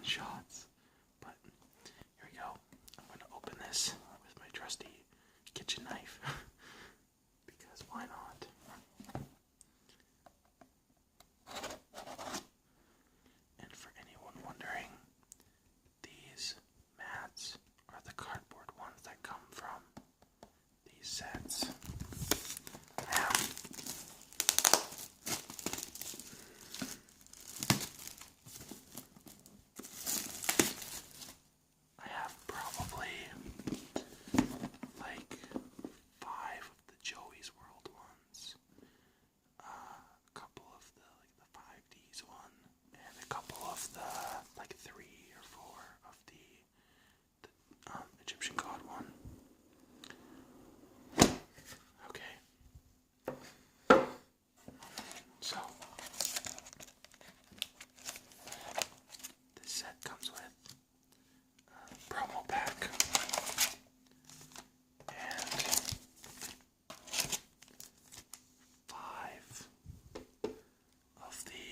shots. But here we go. I'm going to open this with my trusty kitchen knife. Because why not? And for anyone wondering, these mats are the cardboard ones that come from these sets. I have probably like 5 of the Joey's World ones, a couple of the 5Ds one, and a couple of the 3 or 4 of the Egyptian god one. Okay. So this set comes with a promo pack and 5 of the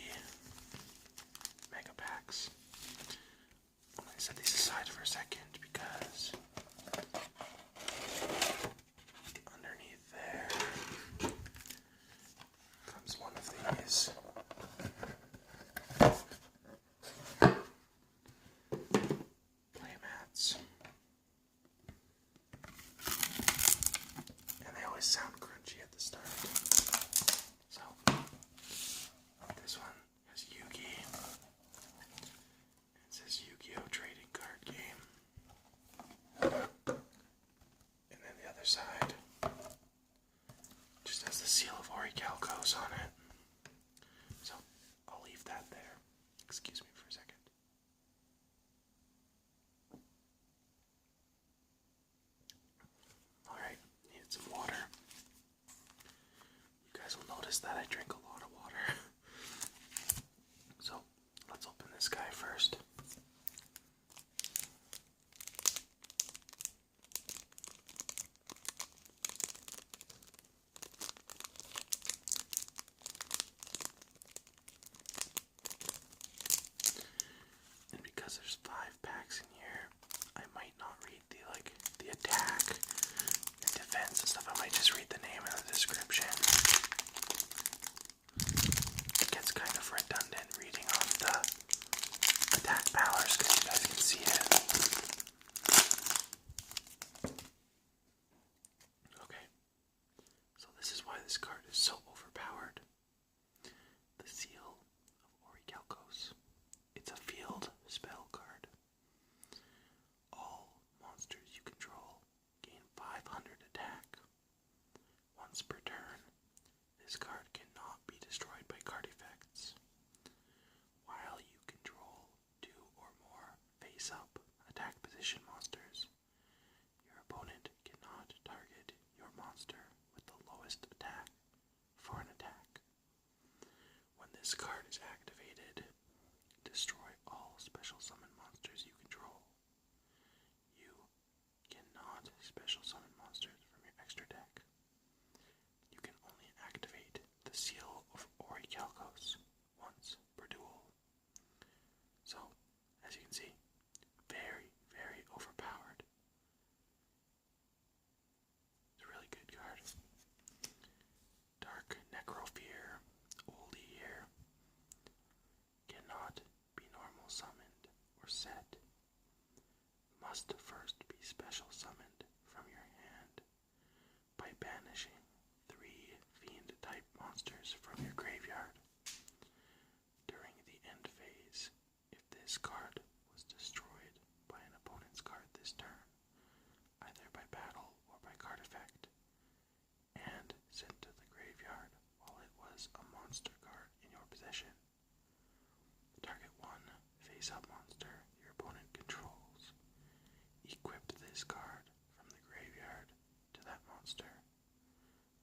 mega packs. I'm going to set these aside for a second because underneath there comes one of these Playmats. And they always sound crunchy at the start. So, this one has Yugi. It says Yu-Gi-Oh! Trading card game. And then the other side just has the seal of Orichalcos on it. So, I'll leave that there. Excuse me for a second. Alright, needed some water. You guys will notice that I drink a lot of water. So, let's open this guy first. And because there's 5 packs in here, I might not read the attack and defense and stuff. I might just read the name and the description. It gets kind of redundant reading off the attack powers because you guys can see it. Okay, so this is why this card is so overpowered. The Seal of Orichalcos. It's a field spell card. All monsters you control gain 500 attack. Once per turn, this card cannot be destroyed by card effects. While you control 2 or more face-up attack position monsters, your opponent cannot target your monster with the lowest attack for an attack. When this card is activated, destroy all special summon monsters you control. You cannot special summon monsters from your extra deck. You can only activate the Seal of Orichalcos once per duel. So, as you can see, very, very overpowered. It's a really good card. Dark Necrofear, oldie here. Cannot be normal summoned or set. Must first be special summoned from your hand by banishing 3 fiend-type monsters from your graveyard. During the end phase, if this card was destroyed by an opponent's card this turn, either by battle or by card effect, and sent to the graveyard while it was a monster card in your possession, target 1 face-up monster your opponent controls. Equip this card from the graveyard to that monster.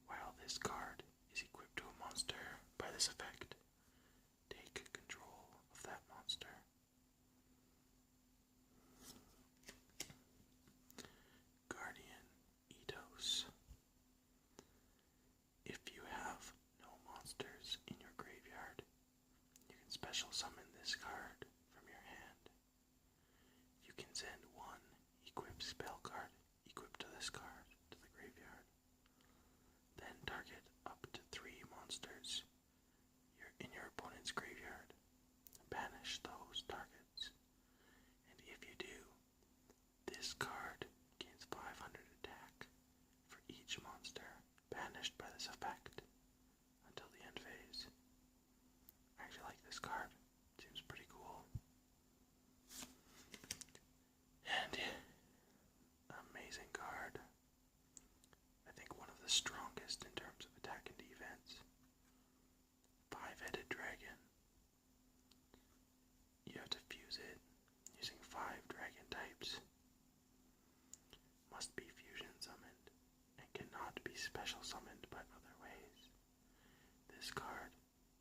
While this card is equipped to a monster by this effect, take control of that monster. special summoned by other ways. This card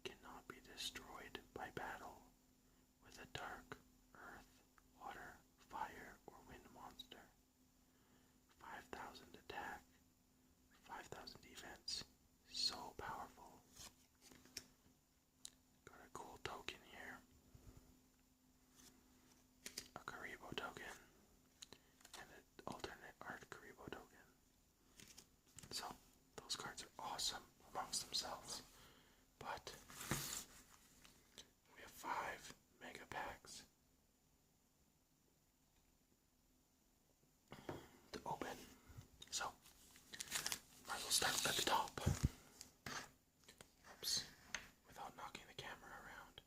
cannot be destroyed by battle with a dark, earth, water, fire, or wind monster. 5,000 attack, 5,000 defense. So powerful. Got a cool token here. A Karibo token. And an alternate art Karibo token. So, those cards are awesome amongst themselves. But we have 5 mega packs to open. So, might as well start at the top. Oops. Without knocking the camera around.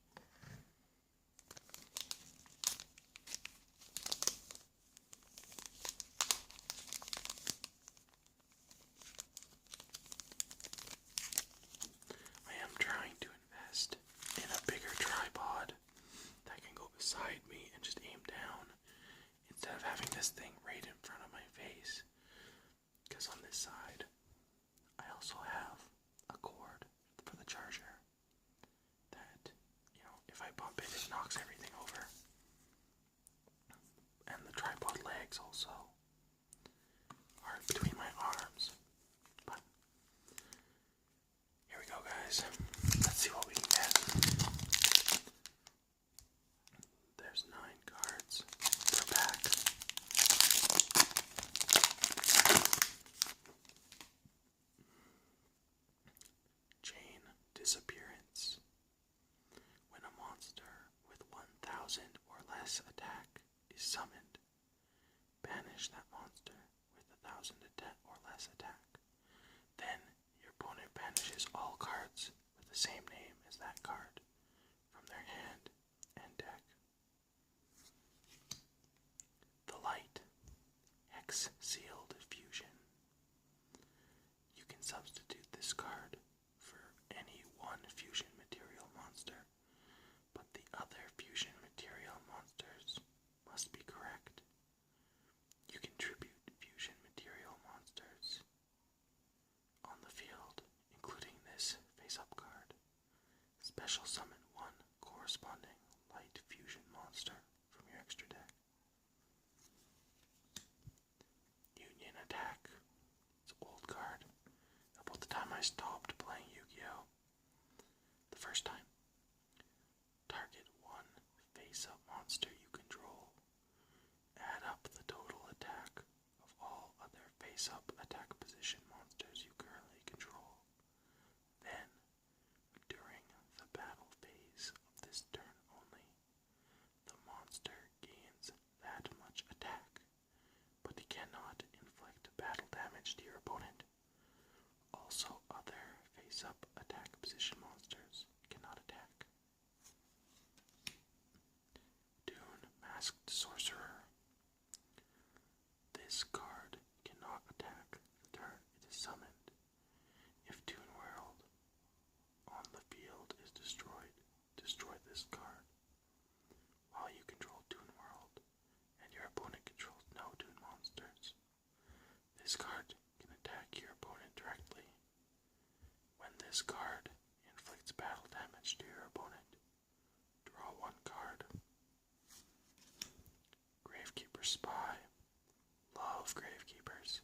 I am trying to invest in a bigger tripod that can go beside me and just aim down instead of having this thing right in front of my face. Because on this side, I also have a cord for the charger that, if I bump it, it knocks everything over. And the tripod legs also are between my arms. But here we go, guys. Let's see what we can get. There's 9 cards per pack. Chain disappearance. When a monster with 1,000 or less attack is summoned, banish that monster with 1,000 or less attack. Then your opponent banishes all cards with the same name as that card from their hand and deck. The Light. Hex Sealed Fusion. You can substitute this card for any one fusion material monster, but the other fusion material monsters must be correct. You can tribute fusion material monsters on the field, including this face-up card. Special summon 1 corresponding light fusion monster from your extra deck. Union Attack. It's an old card. About the time I stopped playing Yu-Gi-Oh! The first time. Target 1 face-up monster you control. Add up the total attack of all other face-up attack position monsters you currently control. Then, during the battle phase of this turn only, the monster gains that much attack, but it cannot inflict battle damage to your opponent. Also, other face-up attack position monsters cannot attack. Dune Masked Sorcerer. This card cannot attack the turn it is summoned. If Dune World on the field is destroyed, destroy this card. While you control Dune World and your opponent controls no Dune monsters, this card can attack your opponent directly. When this card inflicts battle damage to your opponent, draw 1 card. Gravekeeper Spy. Love Gravekeepers.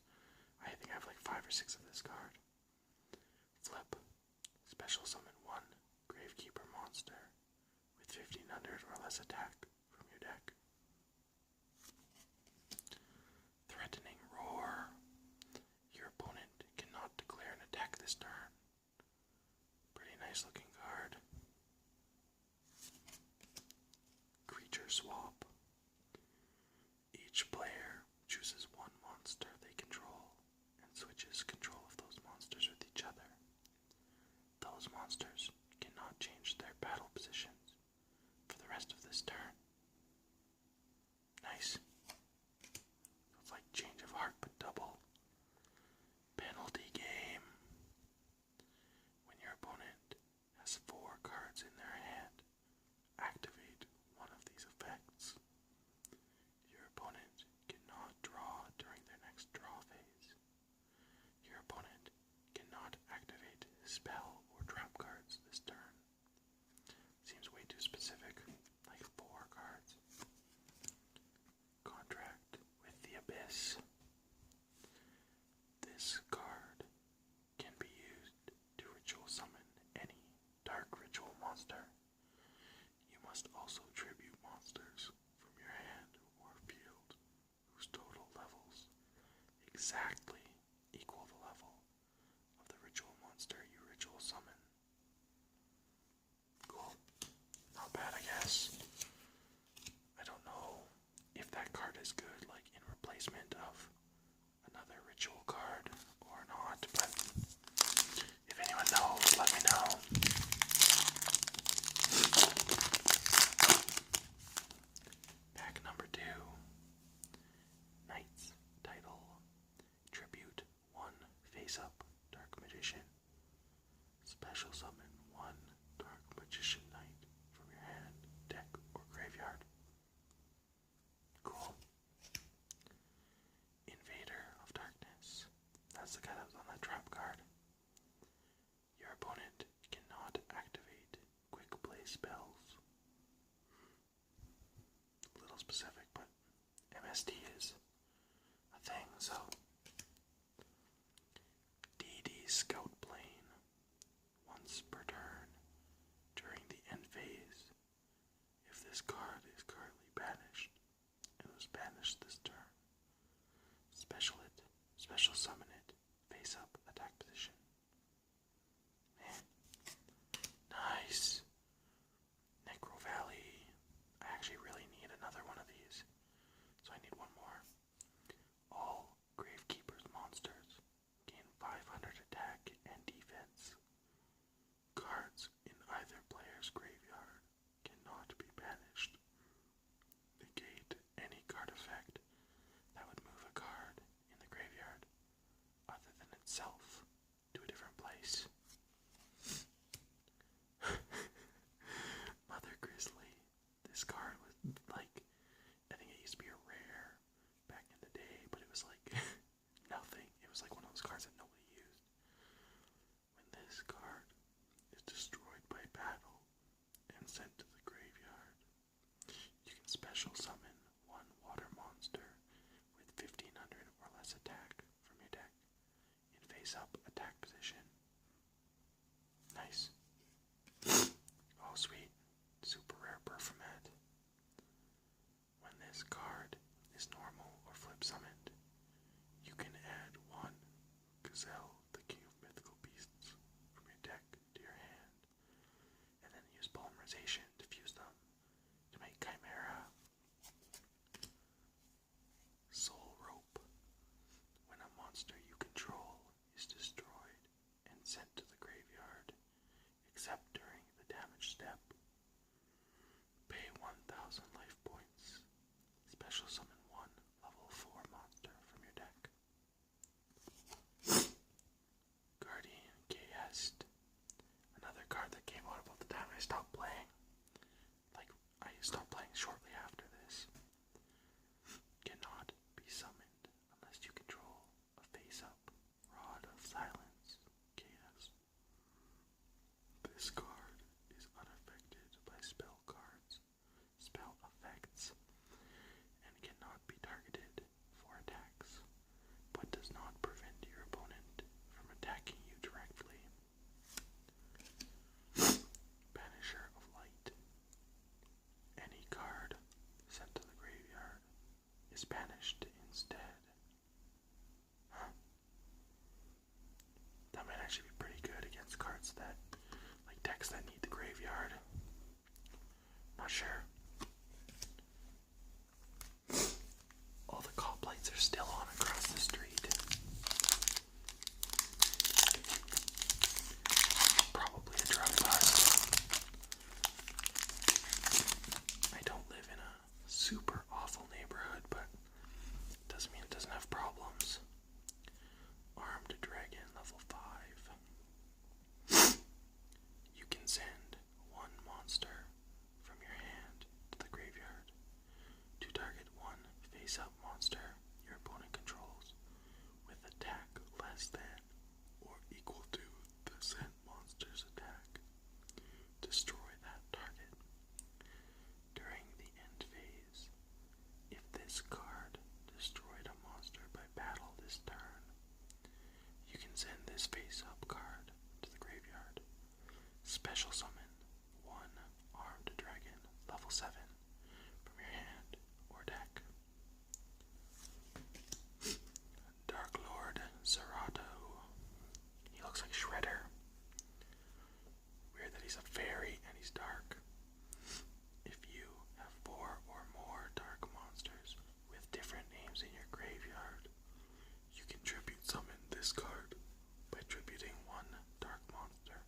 I think I have like 5 or 6 of this card. Flip. Special summon 1 Gravekeeper monster with 1,500 or less attack from your deck. Threatening Roar. Your opponent cannot declare an attack this turn. Pretty nice looking card. Creature Swap. Each player chooses 1 monster they control and switches control of those monsters with each other. Those monsters cannot change their battle positions for the rest of this turn. Nice. It's like Change of Heart but double. Penalty Game. When your opponent has 4 cards in their hand, activate one of these effects. Your opponent cannot draw during their next draw phase. Your opponent spell or trap cards this turn. Seems way too specific, like 4 cards. Contract with the Abyss. This card can be used to ritual summon any dark ritual monster. You must also tribute monsters from your hand or field whose total levels exactly equal the level of the ritual monster you ritual summon. Cool. Not bad, I guess. I don't know if that card is good, like in replacement of another ritual card or not, but if anyone knows, let me know. Pack number 2. Knight's Title. Tribute 1 face up Dark Magician. Special summon 1 Dark Magician Knight from your hand, deck, or graveyard. Cool. Invader of Darkness. That's the guy that was on that trap card. Your opponent cannot activate quick play spells. A little specific, but MST is a thing, so. DD Scout Plane. Once per turn during the end phase, if this card is currently banished and was banished this turn, special summon it, face up, attack position. Man. Nice. Necro Valley. I actually really need another one of these, so I need one more. All Gravekeeper's monsters gain 500 attack and defense. Cards in either player's graveyard cannot be banished. Negate any card effect that would move a card in the graveyard other than itself to a different place. Mother Grizzly. This card was like, I think it used to be a rare back in the day, but it was like nothing. It was like one of those cards that nobody used. When this card is destroyed by battle and sent to the graveyard, you can special summon 1 water monster with 1500 or less attack from your deck in face-up attack position. Nice. Oh, sweet. Super rare Peripheral. When this card is normal or flip summoned, you can add 1 Gazelle, the King of Mythical Beasts, from your deck to your hand, and then use Polymerization to fuse them to make Chimera. Soul Rope. When a monster you control is destroyed and sent to the graveyard, except during the damage step, pay 1,000 life points. Special summon 1 level 4 monster from your deck. Guardian Chaos. Another card that came out about the time I stopped playing. Like, I stopped playing shortly after this. Cannot be summoned unless you control a face-up Rod of Silence. Chaos. This card is unaffected by spell cards, spell effects, and cannot be targeted for attacks, but does not prevent your opponent from attacking you directly. Banisher of Light. Any card sent to the graveyard is banished instead. Huh. That might actually be pretty good against cards that, like decks that need the graveyard. Not sure. All the cop lights are still on across the street. Probably a drug bust. I don't live in a super awful neighborhood, but doesn't mean it doesn't have problems. Armed Dragon level 5. You can send 1 monster from your hand to the graveyard to target 1 face-up monster your opponent controls with attack less than or equal to the sent monster. this card by tributing one dark monster.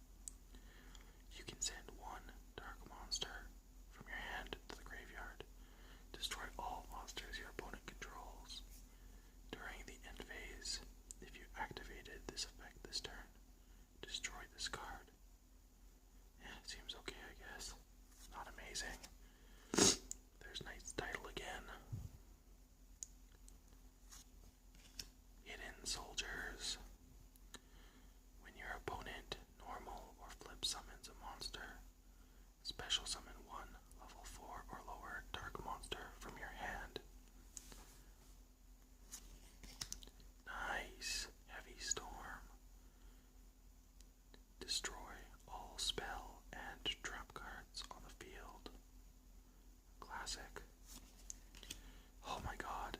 You can send one dark monster from your hand to the graveyard. Destroy all monsters your opponent controls. During the end phase, if you activated this effect this turn, destroy this card. Yeah, seems okay, I guess. Not amazing. There's Knight's Title again. Hidden Soldiers. When your opponent normal or flip summons a monster, special summon one level 4 or lower dark monster from your hand. Nice. Heavy Storm. Destroy all spell and trap cards on the field. Classic. Oh my god.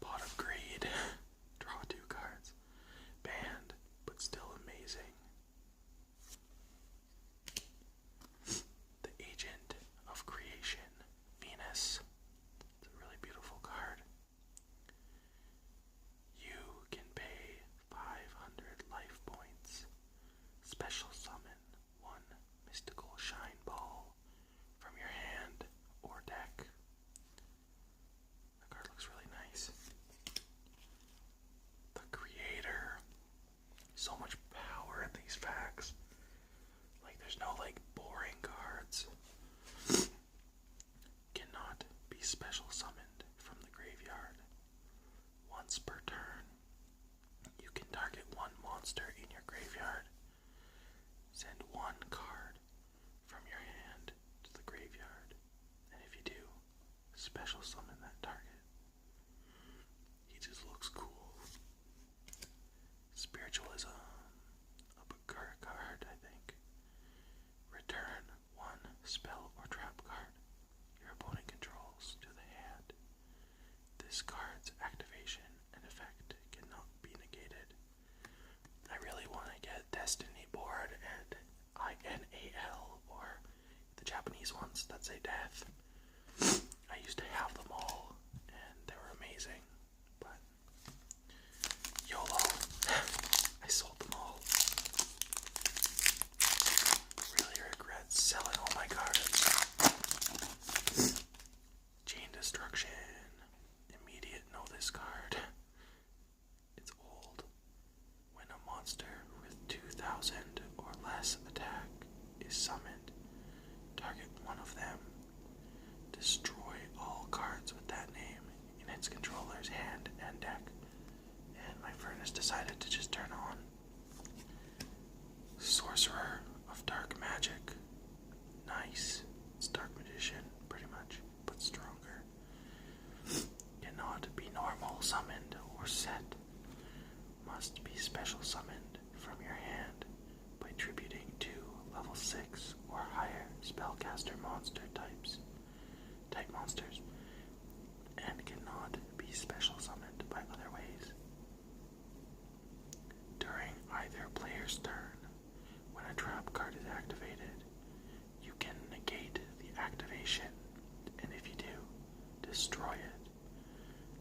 Pot of Greed. Draw 2 cards. Banned, but still amazing. The Agent of Creation, Venus. It's a really beautiful card. You can pay 500 life points. Special summon one mystical shine ball from your hand or deck. The card looks really nice. The Creator. So much power in these packs. Like, there's no, boring cards. Cannot be special summoned from the graveyard. Once per turn, you can target one monster in your graveyard. Send one card from your hand to the graveyard. And if you do, special summon that target. He just looks cool. Spiritualism. A Bakura card, I think. Return one spell or trap card your opponent controls to the hand. This card's activation and effect cannot be negated. I really want to get Destiny board and INAL, or the Japanese ones that say death. I used to have them all, and they were amazing, but YOLO. I sold them all. Really regret selling all my cards. Chain Destruction. Immediate know this card. It's old. When a monster with 2,000 or less attack is summoned, target one of them. Destroy all cards with that name in its controller's hand and deck. And my furnace decided to just turn on. Sorcerer of Dark Magic. Nice. It's Dark Magician, pretty much, but stronger. Cannot be normal summoned or set. Must be special summoned from your hand by tributing 2 level 6 or higher spellcaster monster type monsters, and cannot be special summoned by other ways. During either player's turn, when a trap card is activated, you can negate the activation, and if you do, destroy it.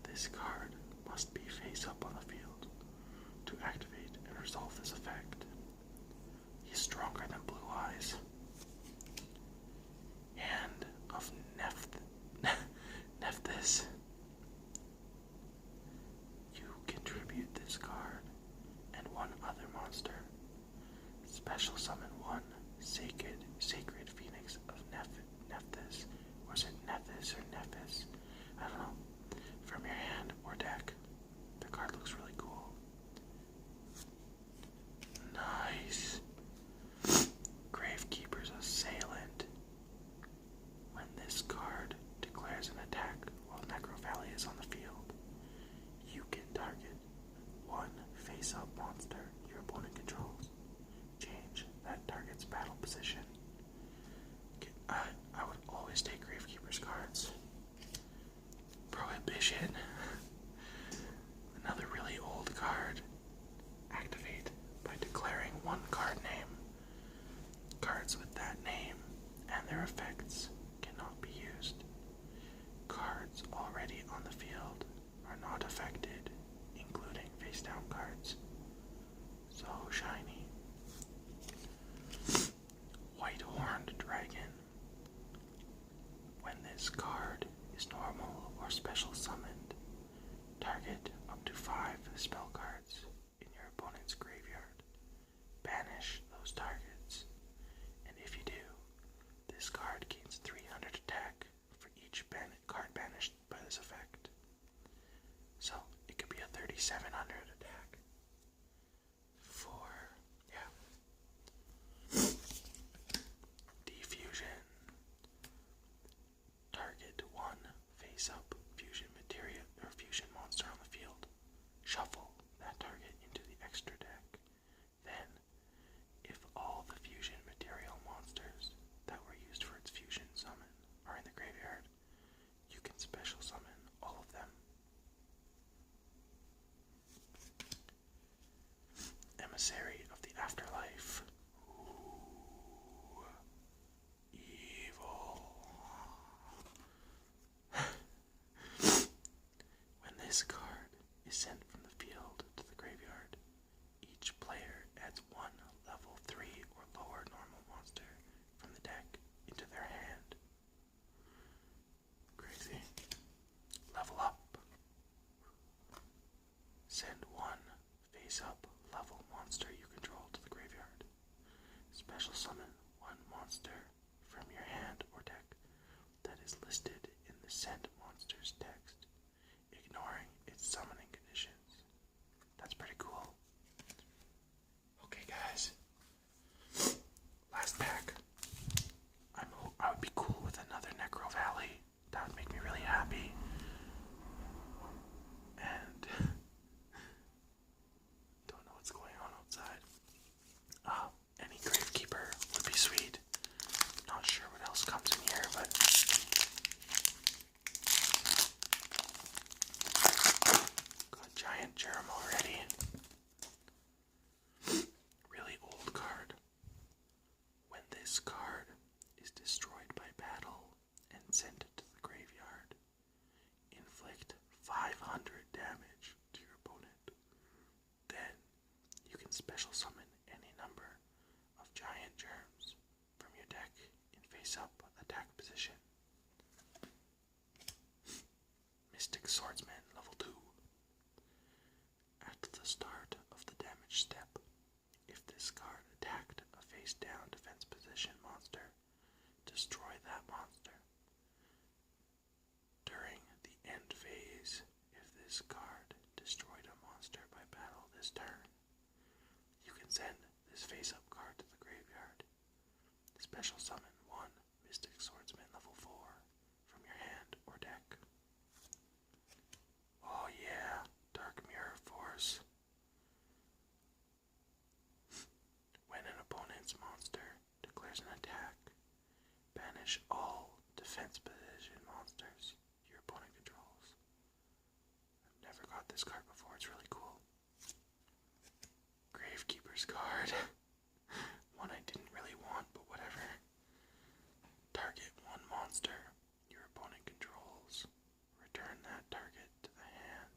This card must be face up on the field to activate and resolve this effect. He's stronger than Blue Eyes. Hand of Nephthys. You contribute this card and one other monster. Special summon one sacred phoenix of Nephthys. Or is it Nephthys or Nephis? I don't know. From your hand or deck. The card looks really cool. Nice. Gravekeeper's Assailant. When this card declares an attack while Necrophalia is on the field, you can target one face-up monster your opponent controls. Change that target's battle position. I would always take Gravekeeper's cards. Prohibition. Another really old card. Activate by declaring one card name. Cards with that name and their effects cannot be used. Cards already on the field are not affected, including face face down cards. So shiny. White Horned Dragon. When this card is normal or special summoned, target up to 5 spell cards in your opponent's graveyard. Banish those targets, and if you do, this card gains 300 attack for each card banished by this effect. So it could be a 3,700 attack for, Defusion. Target 1 face-up fusion materia or fusion monster on the field. Shuffle that target into the extra deck. Then, if all the fusion material monsters that were used for its fusion summon are in the graveyard, you can special summon all of them. Emissary of the Afterlife. Ooh, evil. When this card is sent from the field to the graveyard, each player adds 1 level 3 or lower normal monster from the deck into their hand. Crazy. Level up. Send 1 face-up level monster you control to the graveyard. Special summon 1 monster from your hand or deck that is listed in the send monster's text, ignoring its summoning conditions. That's pretty cool. Okay, guys. Last pack. I would be cool with another Necro Valley. That would make me really happy. And don't know what's going on outside. Any Gravekeeper would be sweet. Not sure what else comes in here, but got Giant Germ already. Really old card. When this card is destroyed by battle and sent to the graveyard, inflict 500 damage to your opponent. Then you can special summon any number of giant germs from your deck in face-up attack position. Mystic Swordsman level 2. At the start of the damage step, if this card attacked a face-down defense position monster, destroy that monster. During the end phase, if this card destroyed a monster by battle this turn, you can send this face-up card to the graveyard. Special summon 1 Mystic Swordsman level 4 from your hand or deck. Oh yeah, Dark Mirror Force. When an opponent's monster declares an attack, banish all defense position monsters your opponent controls. I've never got this card before, it's really cool. Gravekeeper's card. One I didn't really want, but whatever. Target 1 monster your opponent controls. Return that target to the hand.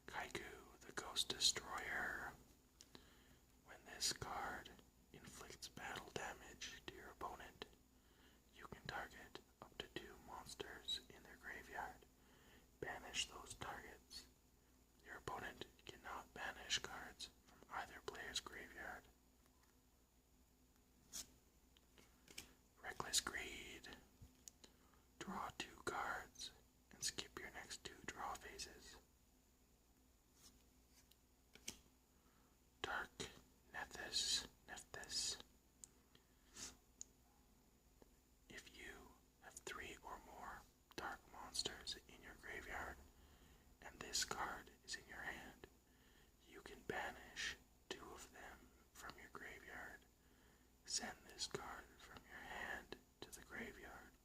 Kaiku, the Ghost Destroyer. When this card inflicts battle damage to your opponent, you can target up to 2 monsters in their graveyard. Banish those targets. Your opponent cannot banish cards from either player's graveyard. Reckless Greed. Draw 2 cards and skip your next 2 draw phases. Dark Nephthys. If you have 3 or more dark monsters in your graveyard, and this card is in your hand, you can banish 2 of them from your graveyard. Send this card from your hand to the graveyard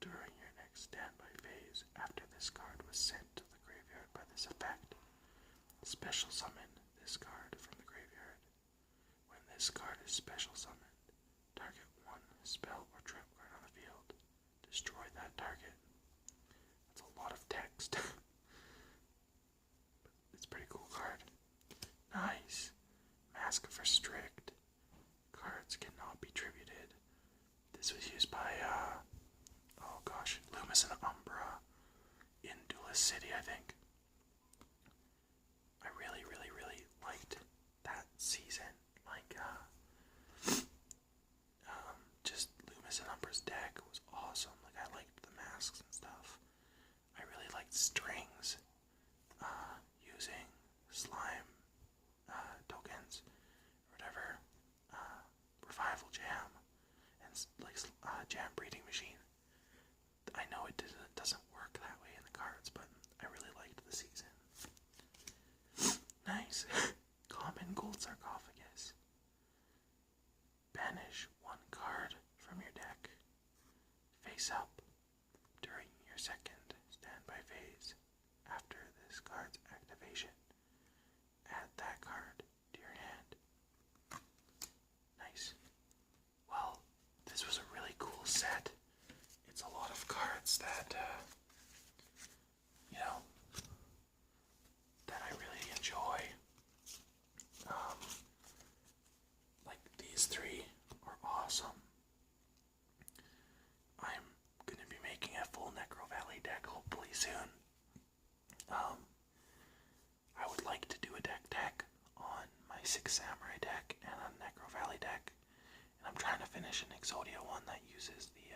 during your next standby phase after this card was sent to the graveyard by this effect. Special summon this card from the graveyard. When this card is special summoned, target 1 spell or trap card on the field. Destroy that target. That's a lot of city, I think. I really, really, really liked that season. Like, just Loomis and Umbra's deck was awesome. Like, I liked the masks and stuff. I really liked strings, using slime, tokens, or whatever, revival jam, and like, jam breeding machine. I know it doesn't work that way in the cards, but I really liked the season. Nice. Common gold sarcophagus. Banish one card from your deck, face up, during your second standby phase. After this card's activation, add that card to your hand. Nice. Well, this was a really cool set. It's a lot of cards that, that I really enjoy. Like, these three are awesome. I'm going to be making a full Necro Valley deck hopefully soon. I would like to do a deck tech on my 6 Samurai deck and a Necro Valley deck. And I'm trying to finish an Exodia one that uses the